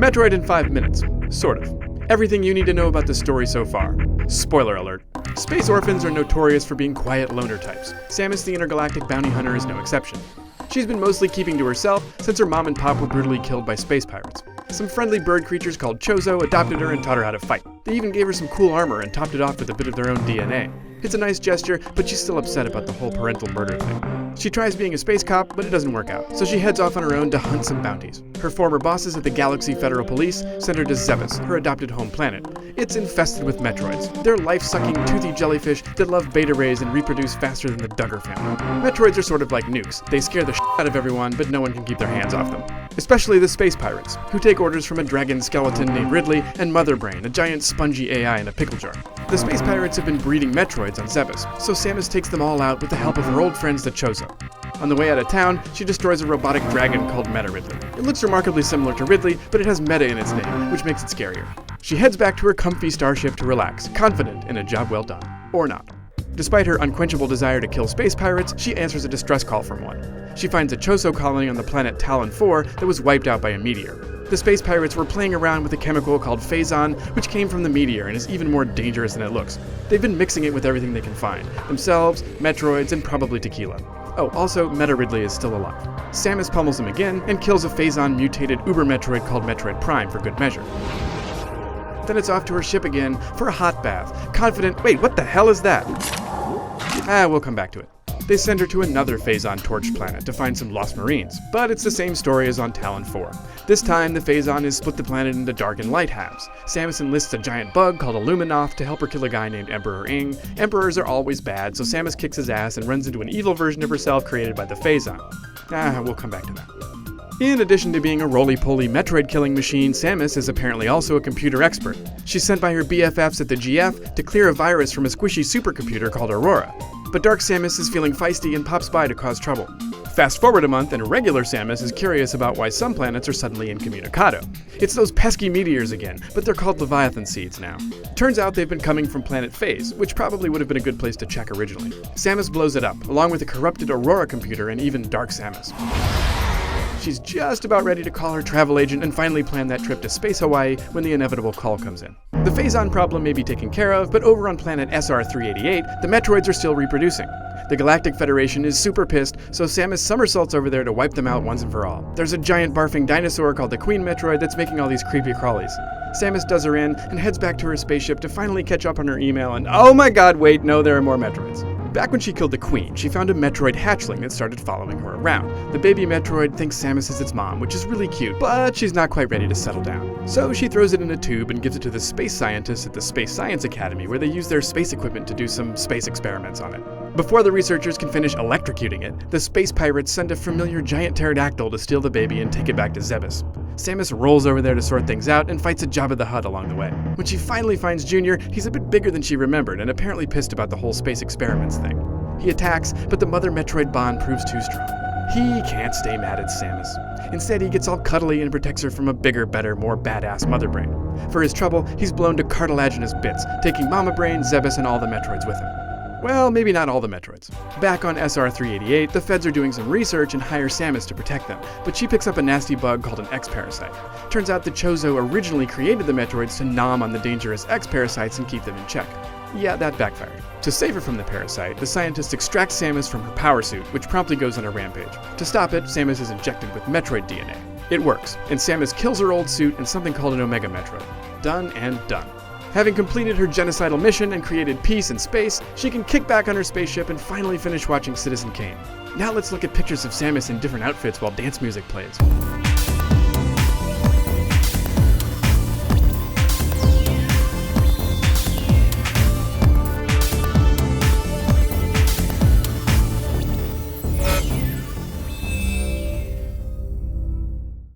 Metroid in 5 minutes. Sort of. Everything you need to know about the story so far. Spoiler alert. Space orphans are notorious for being quiet loner types. Samus the intergalactic bounty hunter is no exception. She's been mostly keeping to herself since her mom and pop were brutally killed by space pirates. Some friendly bird creatures called Chozo adopted her and taught her how to fight. They even gave her some cool armor and topped it off with a bit of their own DNA. It's a nice gesture, but she's still upset about the whole parental murder thing. She tries being a space cop, but it doesn't work out, so she heads off on her own to hunt some bounties. Her former bosses at the Galaxy Federal Police sent her to Zebes, her adopted home planet. It's infested with Metroids. They're life-sucking, toothy jellyfish that love beta rays and reproduce faster than the Duggar family. Metroids are sort of like nukes. They scare the shit out of everyone, but no one can keep their hands off them. Especially the space pirates, who take orders from a dragon skeleton named Ridley and Mother Brain, a giant spongy AI in a pickle jar. The space pirates have been breeding Metroids on Zebes, so Samus takes them all out with the help of her old friends the Chozo. On the way out of town, she destroys a robotic dragon called Meta Ridley. It looks remarkably similar to Ridley, but it has meta in its name, which makes it scarier. She heads back to her comfy starship to relax, confident in a job well done. Or not. Despite her unquenchable desire to kill space pirates, she answers a distress call from one. She finds a Chozo colony on the planet Talon 4 that was wiped out by a meteor. The space pirates were playing around with a chemical called phazon, which came from the meteor and is even more dangerous than it looks. They've been mixing it with everything they can find. Themselves, Metroids, and probably tequila. Oh, also, Meta Ridley is still alive. Samus pummels him again and kills a phazon-mutated Uber Metroid called Metroid Prime for good measure. Then it's off to her ship again for a hot bath, confident, wait, what the hell is that? We'll come back to it. They send her to another phazon-torched planet to find some lost marines, but it's the same story as on Talon 4. This time, the phazon has split the planet into dark and light halves. Samus enlists a giant bug called a Luminoth to help her kill a guy named Emperor Ing. Emperors are always bad, so Samus kicks his ass and runs into an evil version of herself created by the phazon. We'll come back to that. In addition to being a roly-poly Metroid killing machine, Samus is apparently also a computer expert. She's sent by her BFFs at the GF to clear a virus from a squishy supercomputer called Aurora. But Dark Samus is feeling feisty and pops by to cause trouble. Fast forward a month and regular Samus is curious about why some planets are suddenly incommunicado. It's those pesky meteors again, but they're called Leviathan seeds now. Turns out they've been coming from planet Phase, which probably would have been a good place to check originally. Samus blows it up, along with a corrupted Aurora computer and even Dark Samus. She's just about ready to call her travel agent and finally plan that trip to Space Hawaii when the inevitable call comes in. The phazon problem may be taken care of, but over on planet SR-388, the Metroids are still reproducing. The Galactic Federation is super pissed, so Samus somersaults over there to wipe them out once and for all. There's a giant barfing dinosaur called the Queen Metroid that's making all these creepy crawlies. Samus does her in and heads back to her spaceship to finally catch up on her email and oh my god, wait, no, there are more Metroids. Back when she killed the Queen, she found a Metroid hatchling that started following her around. The baby Metroid thinks Samus is its mom, which is really cute, but she's not quite ready to settle down. So she throws it in a tube and gives it to the space scientists at the Space Science Academy, where they use their space equipment to do some space experiments on it. Before the researchers can finish electrocuting it, the space pirates send a familiar giant pterodactyl to steal the baby and take it back to Zebes. Samus rolls over there to sort things out and fights a Jabba the Hutt along the way. When she finally finds Junior, he's a bit bigger than she remembered and apparently pissed about the whole space experiments thing. He attacks, but the Mother-Metroid bond proves too strong. He can't stay mad at Samus. Instead, he gets all cuddly and protects her from a bigger, better, more badass Mother Brain. For his trouble, he's blown to cartilaginous bits, taking Mama Brain, Zebes, and all the Metroids with him. Well, maybe not all the Metroids. Back on SR-388, the feds are doing some research and hire Samus to protect them, but she picks up a nasty bug called an X-parasite. Turns out the Chozo originally created the Metroids to nom on the dangerous X-parasites and keep them in check. Yeah, that backfired. To save her from the parasite, the scientists extract Samus from her power suit, which promptly goes on a rampage. To stop it, Samus is injected with Metroid DNA. It works, and Samus kills her old suit and something called an Omega Metroid. Done and done. Having completed her genocidal mission and created peace in space, she can kick back on her spaceship and finally finish watching Citizen Kane. Now let's look at pictures of Samus in different outfits while dance music plays.